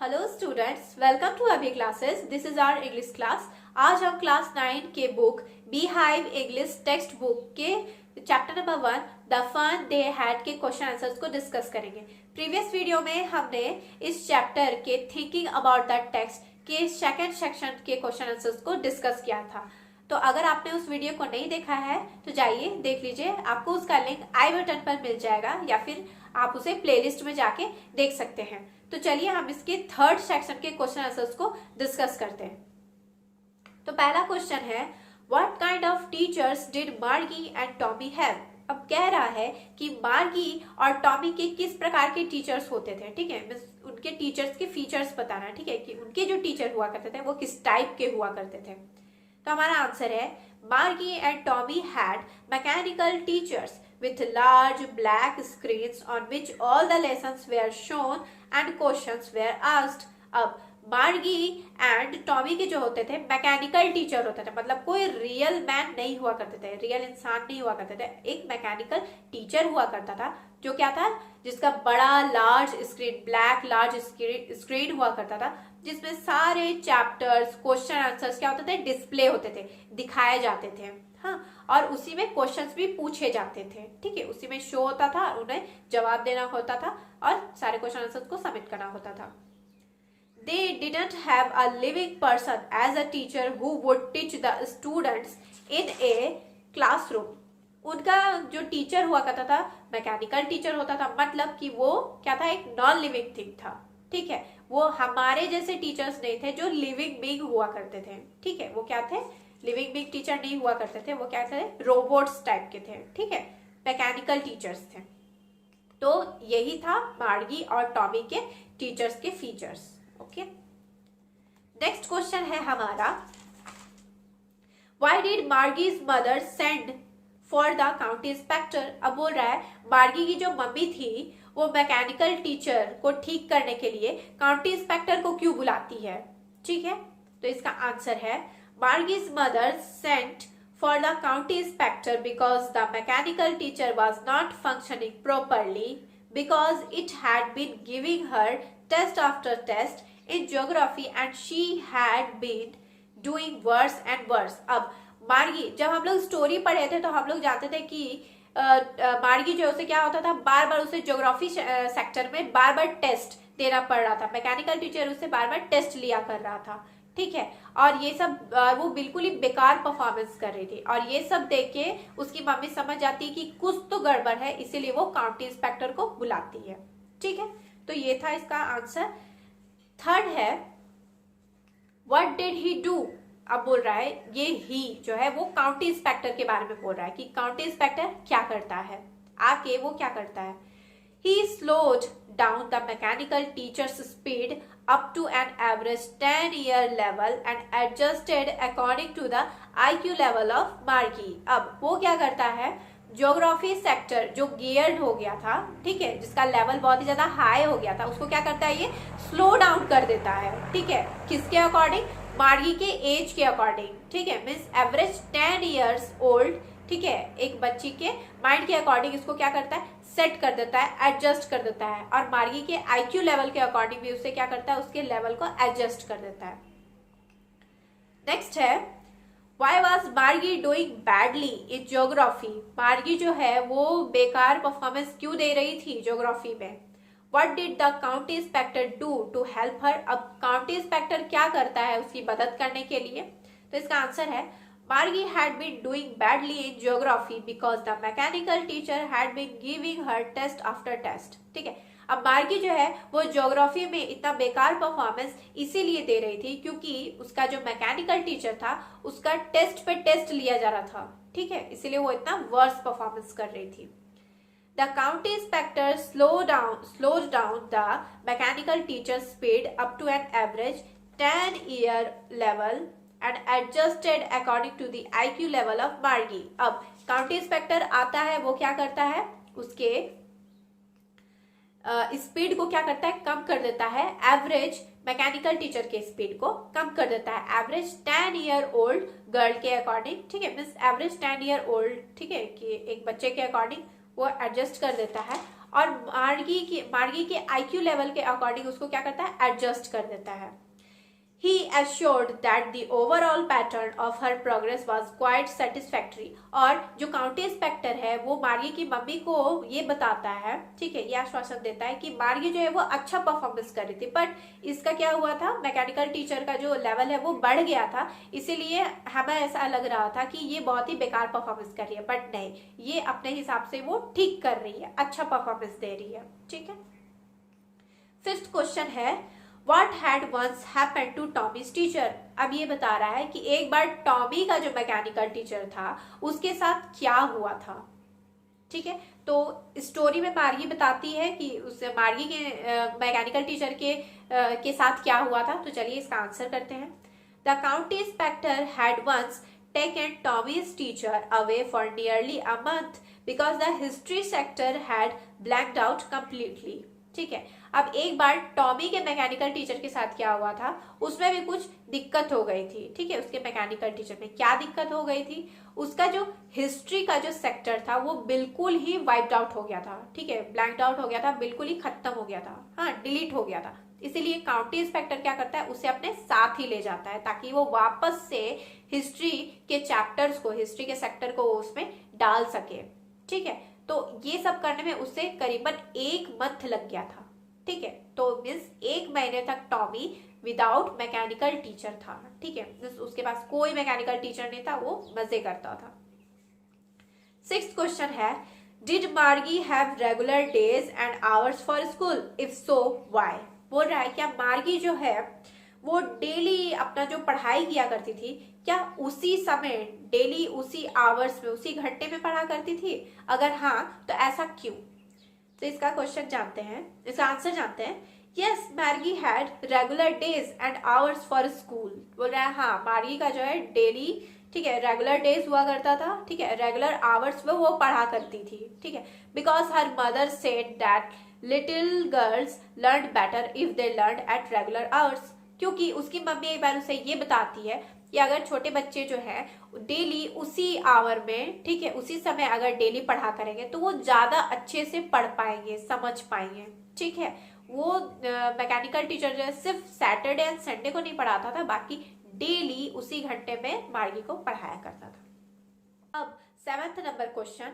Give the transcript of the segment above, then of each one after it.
Hello students, welcome to Abhi classes. This is our English class. आज हम class 9 के book beehive English text book के chapter number 1 the fun they had के question answers को discuss करेंगे। Previous video में हमने इस चैप्टर के थिंकिंग अबाउट द टेक्स्ट के सेकंड सेक्शन के क्वेश्चन आंसर्स को डिस्कस किया था। तो अगर आपने उस वीडियो को नहीं देखा है तो जाइए देख लीजिए, आपको उसका लिंक आई बटन पर मिल जाएगा या फिर आप उसे प्लेलिस्ट में जाके देख सकते हैं। तो चलिए हम इसके थर्ड सेक्शन के क्वेश्चन आंसर्स को डिस्कस करते हैं। तो पहला क्वेश्चन है, what kind of teachers did मार्गी एंड टॉमी हैव। अब कह रहा है कि मार्गी और टॉमी के किस प्रकार के टीचर्स होते थे। ठीक है, उनके टीचर्स के फीचर्स बताना। ठीक है, कि उनके जो टीचर हुआ करते थे वो किस टाइप के हुआ करते थे। तो हमारा आंसर है, मार्गी and Tommy had mechanical teachers with large black screens on which all the lessons were shown and questions were asked। अब मार्गी एंड टॉमी के जो होते थे मैकेनिकल टीचर होते थे, मतलब कोई रियल मैन नहीं हुआ करते थे, रियल इंसान नहीं हुआ करते थे। एक मैकेनिकल टीचर हुआ करता था जो क्या था, जिसका बड़ा large screen, black large screen हुआ करता था, जिसमें सारे चैप्टर्स क्वेश्चन आंसर्स क्या होते थे, डिस्प्ले होते थे, दिखाए जाते थे। हाँ, और उसी में क्वेश्चंस भी पूछे जाते थे। ठीक है, उसी में शो होता था, उन्हें जवाब देना होता था और सारे क्वेश्चन आंसर्स को सबमिट करना होता था। They didn't have a living person as a teacher who would teach the students in a classroom। उनका जो टीचर हुआ करता था मैकेनिकल टीचर होता था, मतलब कि वो क्या था, एक नॉन लिविंग थिंग था। ठीक है, वो हमारे जैसे टीचर्स नहीं थे जो लिविंग बीइंग हुआ करते थे। ठीक है, वो क्या थे, लिविंग बीइंग टीचर नहीं हुआ करते थे, वो क्या थे, रोबोट्स टाइप के थे। ठीक है, मैकेनिकल टीचर्स थे। तो यही था मार्गी और टॉमी के टीचर्स के फीचर्स। ओके, नेक्स्ट क्वेश्चन है हमारा, why did Margie's mother send for the county inspector. अब बोल रहा है मार्गी की जो मम्मी थी वो मैकेनिकल टीचर को ठीक करने के लिए काउंटी इंस्पेक्टर को क्यों बुलाती है। ठीक है, तो इसका आंसर है, Margie's mother sent for the county inspector because the mechanical teacher was not functioning properly, because it had been giving her test after test in geography and she had been doing worse and worse। अब मार्गी, जब हम लोग story पढ़े थे तो हम लोग जानते थे कि मार्गी जो उसे क्या होता था, बार बार उसे ज्योग्राफी सेक्टर में बार बार टेस्ट देना पड़ रहा था। मैकेनिकल टीचर उससे बार बार टेस्ट लिया कर रहा था। ठीक है, और ये सब वो बिल्कुल ही बेकार परफॉर्मेंस कर रही थी, और ये सब देख के उसकी मम्मी समझ जाती है कि कुछ तो गड़बड़ है, इसीलिए वो काउंटी इंस्पेक्टर को बुलाती है। ठीक है, तो ये था इसका आंसर। थर्ड है, व्हाट डिड ही डू। अब बोल रहा है, ये ही जो है वो काउंटी इंस्पेक्टर के बारे में बोल रहा है कि काउंटी इंस्पेक्टर क्या करता है, आके वो क्या करता है। He slowed down the mechanical teacher's speed up to an average 10-year level and adjusted according to the IQ level of Margie। अब वो क्या करता है, ज्योग्राफी सेक्टर जो गियर्ड हो गया था, ठीक है, जिसका लेवल बहुत ही ज्यादा हाई हो गया था, उसको क्या करता है, ये स्लो डाउन कर देता है। ठीक है, किसके अकॉर्डिंग, मार्गी के एज के अकॉर्डिंग। ठीक है, मीन्स एवरेज 10 years old। ठीक है, एक बच्ची के माइंड के अकॉर्डिंग इसको क्या करता है, सेट कर देता है, एडजस्ट कर देता है, और मार्गी के आईक्यू लेवल के अकॉर्डिंग भी उसे क्या करता है, उसके लेवल को एडजस्ट कर देता है। नेक्स्ट है, व्हाई वाज मार्गी डूइंग बैडली इन ज्योग्राफी। मार्गी जो है वो बेकार परफॉर्मेंस क्यों दे रही थी ज्योग्राफी में। What did the county inspector do to help her. अब काउंटी इंस्पेक्टर क्या करता है उसकी मदद करने के लिए। तो इसका आंसर है, Margie had been doing badly in geography because the mechanical teacher had been giving her test after test। ठीक है, अब मार्गी जो है वो ज्योग्राफी में इतना बेकार परफॉर्मेंस इसीलिए दे रही थी क्योंकि उसका जो मैकेनिकल टीचर था उसका टेस्ट पे टेस्ट लिया जा रहा था। ठीक है, इसीलिए वो इतना वर्स परफॉर्मेंस कर रही थी। The county inspector slowed down the mechanical teacher's speed up to an average 10-year level and adjusted according to the IQ level of Margie। अब काउंटी इंस्पेक्टर आता है, वो क्या करता है, उसके स्पीड को क्या करता है, कम कर देता है, एवरेज मैकेनिकल टीचर के स्पीड को कम कर देता है, एवरेज 10-year old गर्ल के अकॉर्डिंग। ठीक है, मीन्स एवरेज 10-year old, ठीक है, कि एक बच्चे के अकॉर्डिंग वो एडजस्ट कर देता है, और मार्गी के आईक्यू लेवल के अकॉर्डिंग उसको क्या करता है, एडजस्ट कर देता है। He assured that the overall pattern of her progress was quite satisfactory। और जो काउंटी इंस्पेक्टर है वो मार्गी की मम्मी को ये बताता है, ठीक है, ये आश्वासन देता है कि मार्गी जो है वो अच्छा परफॉर्मेंस कर रही थी, बट इसका क्या हुआ था, मैकेनिकल टीचर का जो लेवल है वो बढ़ गया था, इसीलिए हमें ऐसा लग रहा था कि ये बहुत ही बेकार परफॉर्मेंस कर रही है, बट नहीं, ये अपने हिसाब से वो ठीक कर रही है, अच्छा परफॉर्मेंस दे रही है, ठीक है। फिफ्थ क्वेश्चन है What had once happened to Tommy's teacher? अब ये बता रहा है कि एक बार टॉमी का जो मैकेनिकल टीचर था उसके साथ क्या हुआ था, ठीक है। तो स्टोरी में मार्गी बताती है कि उस मार्गी के मैकेनिकल टीचर के साथ क्या हुआ था। तो चलिए इसका आंसर करते हैं। The county inspector had once taken Tommy's teacher away for nearly a month because the history sector had blanked out completely। ठीक है, अब एक बार टॉमी के मैकेनिकल टीचर के साथ क्या हुआ था, उसमें भी कुछ दिक्कत हो गई थी, ठीक है। उसके मैकेनिकल टीचर में क्या दिक्कत हो गई थी, उसका जो हिस्ट्री का जो सेक्टर था वो बिल्कुल ही वाइप्ड आउट हो गया था, ठीक है, ब्लैंक्ड आउट हो गया था, बिल्कुल ही खत्म हो गया था, हाँ, डिलीट हो गया था। इसीलिए काउंटी इंस्पेक्टर क्या करता है, उसे अपने साथ ही ले जाता है ताकि वो वापस से हिस्ट्री के चैप्टर्स को, हिस्ट्री के सेक्टर को उसमें डाल सके, ठीक है। तो ये सब करने में उसे करीबन 1 मंथ लग गया था, ठीक है। तो मीन्स 1 महीने तक टॉमी विदाउट मैकेनिकल टीचर था, ठीक है, मीन्स उसके पास कोई मैकेनिकल टीचर नहीं था, वो मजे करता था। 6th क्वेश्चन है डिड मार्गी have regular days and hours for school, if so why. बोल रहा है क्या मार्गी जो है वो डेली अपना जो पढ़ाई किया करती थी, क्या उसी समय डेली उसी आवर्स में, उसी घंटे में पढ़ा करती थी, अगर हाँ तो ऐसा क्यों। तो इसका क्वेश्चन जानते हैं, इसका आंसर जानते हैं। यस, मार्गी had regular days and hours for school. बोल रहा है हाँ, मार्गी का जो है डेली, ठीक है, रेगुलर डेज हुआ करता था, ठीक है, रेगुलर आवर्स में वो पढ़ा करती थी, ठीक है। Because her mother said that little girls learn better if they learn at regular hours. क्योंकि उसकी मम्मी एक बार उसे ये बताती है कि अगर छोटे बच्चे जो है डेली उसी आवर में, ठीक है, उसी समय अगर डेली पढ़ा करेंगे तो वो ज्यादा अच्छे से पढ़ पाएंगे, समझ पाएंगे, ठीक है। वो मैकेनिकल टीचर जो है सिर्फ सैटरडे एंड संडे को नहीं पढ़ाता था, बाकी डेली उसी घंटे में मार्गी को पढ़ाया करता था। अब 7th number question,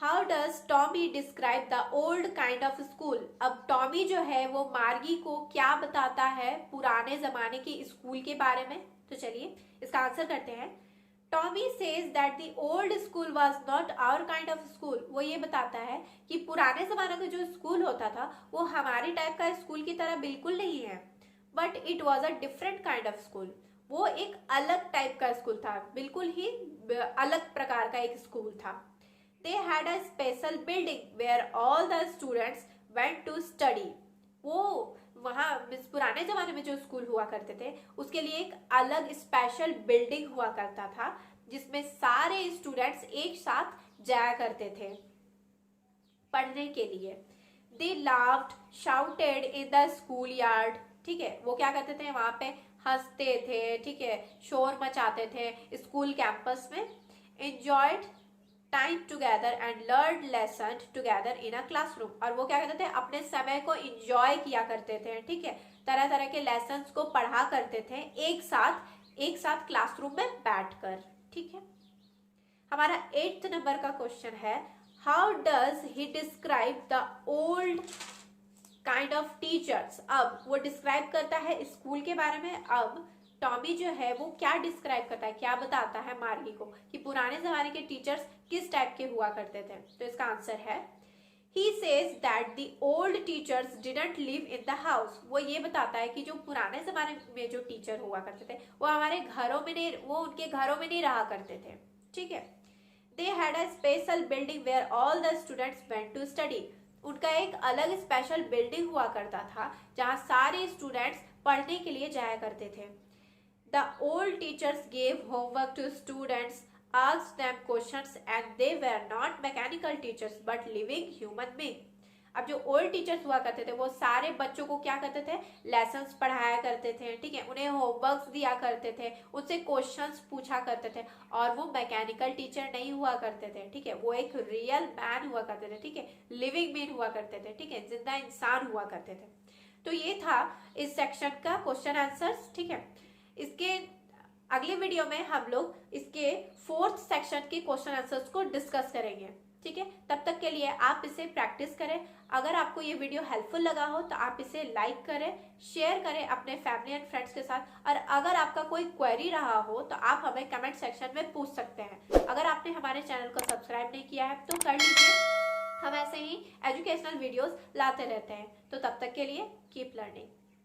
how does Tommy describe the old kind of school. अब टॉमी जो है वो मार्गी को क्या बताता है पुराने जमाने के स्कूल के बारे में। तो चलिए इसका आंसर करते हैं। Tommy says that the old school was not our kind of school. वो ये बताता है कि पुराने जमाने का जो स्कूल होता था वो हमारे टाइप का स्कूल की तरह बिल्कुल नहीं है, but it was a different kind of school. वो एक अलग टाइप का स्कूल था, बिल्कुल ही अलग प्रकार का एक स्कूल था। They had a special building where all the students went to study। वो वहाँ पुराने जमाने में जो स्कूल हुआ करते थे उसके लिए एक अलग स्पेशल बिल्डिंग हुआ करता था जिसमें सारे स्टूडेंट्स एक साथ जाया करते थे पढ़ने के लिए। They laughed, shouted in the schoolyard। ठीक है, वो क्या करते थे, वहां पे हंसते थे, ठीक है, शोर मचाते थे स्कूल कैंपस में। Enjoyed time together and learn lesson together in a classroom. और वो क्या करते थे, अपने समय को इंजॉय किया करते थे, ठीक है, तरह तरह के लेसन्स को पढ़ा करते थे एक साथ क्लासरूम में बैठकर, ठीक है। हमारा 8th नंबर का क्वेश्चन है, how does he describe the old kind of teachers. अब वो डिस्क्राइब करता है स्कूल के बारे में। अब टॉमी जो है वो क्या डिस्क्राइब करता है, क्या बताता है मार्गी को कि पुराने जमाने के टीचर्स किस टाइप के हुआ करते थे। तो इसका आंसर है, he says that the old teachers didn't live in the house। वो ये बताता है कि जो पुराने जमाने में जो टीचर हुआ करते थे वो हमारे घरों में नहीं, वो उनके घरों में नहीं रहा करते थे, ठीक है। They had a special building where all the students went to study। उनका एक अलग स्पेशल बिल्डिंग हुआ करता था जहाँ सारे स्टूडेंट्स पढ़ने के लिए जाया करते थे। The old teachers gave homework to students, asked them questions, and they were not mechanical teachers but living human beings। अब जो ओल्ड टीचर्स हुआ करते थे वो सारे बच्चों को क्या करते थे, लेसन्स पढ़ाया करते थे, ठीक है, उन्हें होमवर्क्स दिया करते थे, उनसे क्वेश्चंस पूछा करते थे, और वो मैकेनिकल टीचर नहीं हुआ करते थे, ठीक है, वो एक रियल मैन हुआ करते थे, ठीक है, लिविंग मैन हुआ करते थे, ठीक है, जिंदा इंसान हुआ करते थे। तो ये था इस सेक्शन का क्वेश्चन आंसर्स, ठीक है। इसके अगले वीडियो में हम लोग इसके 4th सेक्शन के क्वेश्चन आंसर्स को डिस्कस करेंगे, ठीक है। तब तक के लिए आप इसे प्रैक्टिस करें। अगर आपको ये वीडियो हेल्पफुल लगा हो तो आप इसे लाइक करें, शेयर करें अपने फैमिली एंड फ्रेंड्स के साथ, और अगर आपका कोई क्वेरी रहा हो तो आप हमें कमेंट सेक्शन में पूछ सकते हैं। अगर आपने हमारे चैनल को सब्सक्राइब नहीं किया है तो कर लीजिए, हम ऐसे ही एजुकेशनल वीडियोस लाते रहते हैं। तो तब तक के लिए कीप लर्निंग।